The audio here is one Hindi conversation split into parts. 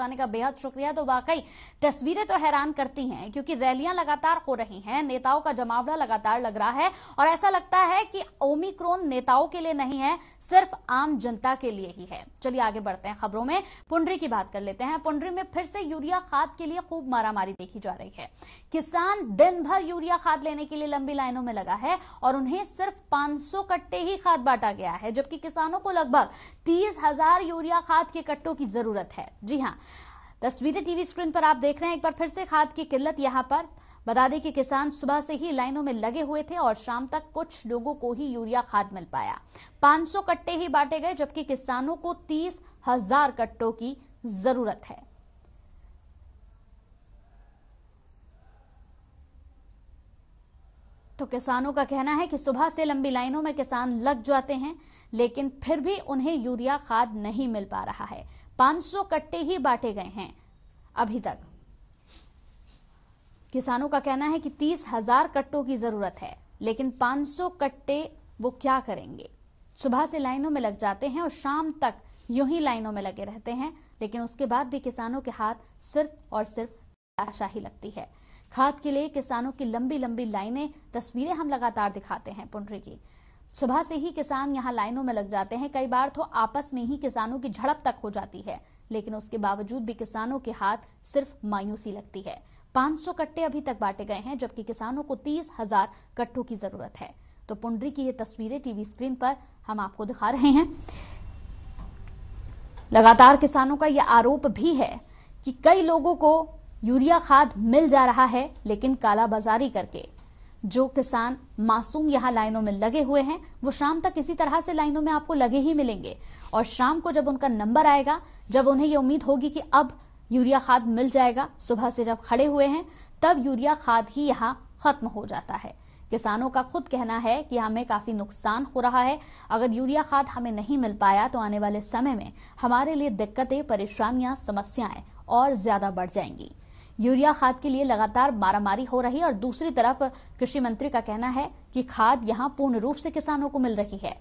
आने का बेहद शुक्रिया। तो वाकई तस्वीरें तो हैरान करती हैं, क्योंकि रैलियां लगातार हो रही हैं, नेताओं का जमावड़ा लगातार लग रहा है और ऐसा लगता है कि ओमिक्रॉन नेताओं के लिए नहीं है, सिर्फ आम जनता के लिए ही है। चलिए आगे बढ़ते हैं खबरों में। पुंडरी की बात कर लेते हैं। पुंडरी में फिर से यूरिया खाद के लिए खूब मारामारी देखी जा रही है। किसान दिन भर यूरिया खाद लेने के लिए लंबी लाइनों में लगा है और उन्हें सिर्फ 500 कट्टे ही खाद बांटा गया है, जबकि किसानों को लगभग 30,000 यूरिया खाद के कट्टों की जरूरत है। जी हां, तस्वीरें टीवी स्क्रीन पर आप देख रहे हैं। एक बार फिर से खाद की किल्लत यहां पर। बता दें कि किसान सुबह से ही लाइनों में लगे हुए थे और शाम तक कुछ लोगों को ही यूरिया खाद मिल पाया। 500 कट्टे ही बांटे गए, जबकि किसानों को 30,000 कट्टों की जरूरत है। तो किसानों का कहना है कि सुबह से लंबी लाइनों में किसान लग जाते हैं, लेकिन फिर भी उन्हें यूरिया खाद नहीं मिल पा रहा है। 500 कट्टे ही बांटे गए हैं अभी तक। किसानों का कहना है कि 30,000 कट्टों की जरूरत है, लेकिन 500 कट्टे वो क्या करेंगे। सुबह से लाइनों में लग जाते हैं और शाम तक यूं ही लाइनों में लगे रहते हैं, लेकिन उसके बाद भी किसानों के हाथ सिर्फ और सिर्फ निराशा ही लगती है। खाद के लिए किसानों की लंबी लंबी लाइनें, तस्वीरें हम लगातार दिखाते हैं पुंडरी की। सुबह से ही किसान यहां लाइनों में लग जाते हैं। कई बार तो आपस में ही किसानों की झड़प तक हो जाती है, लेकिन उसके बावजूद भी किसानों के हाथ सिर्फ मायूसी लगती है। 500 कट्टे अभी तक बांटे गए हैं, जबकि किसानों को 30,000 कट्टों की जरूरत है। तो पुंडरी की ये तस्वीरें टीवी स्क्रीन पर हम आपको दिखा रहे हैं। लगातार किसानों का यह आरोप भी है कि कई लोगों को यूरिया खाद मिल जा रहा है, लेकिन कालाबाजारी करके। जो किसान मासूम यहां लाइनों में लगे हुए हैं, वो शाम तक इसी तरह से लाइनों में आपको लगे ही मिलेंगे और शाम को जब उनका नंबर आएगा, जब उन्हें ये उम्मीद होगी कि अब यूरिया खाद मिल जाएगा, सुबह से जब खड़े हुए हैं, तब यूरिया खाद ही यहां खत्म हो जाता है। किसानों का खुद कहना है कि हमें काफी नुकसान हो रहा है। अगर यूरिया खाद हमें नहीं मिल पाया तो आने वाले समय में हमारे लिए दिक्कतें, परेशानियां, समस्याएं और ज्यादा बढ़ जाएंगी। यूरिया खाद के लिए लगातार मारामारी हो रही है और दूसरी तरफ कृषि मंत्री का कहना है कि खाद यहां पूर्ण रूप से किसानों को मिल रही है।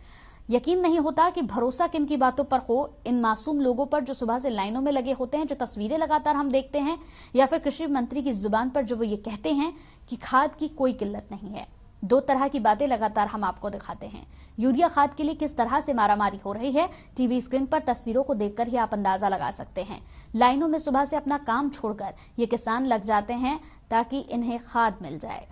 यकीन नहीं होता कि भरोसा किन की बातों पर हो, इन मासूम लोगों पर जो सुबह से लाइनों में लगे होते हैं, जो तस्वीरें लगातार हम देखते हैं, या फिर कृषि मंत्री की जुबान पर जो वो ये कहते हैं कि खाद की कोई किल्लत नहीं है। दो तरह की बातें लगातार हम आपको दिखाते हैं। यूरिया खाद के लिए किस तरह से मारामारी हो रही है, टीवी स्क्रीन पर तस्वीरों को देखकर ही आप अंदाजा लगा सकते हैं। लाइनों में सुबह से अपना काम छोड़कर ये किसान लग जाते हैं ताकि इन्हें खाद मिल जाए।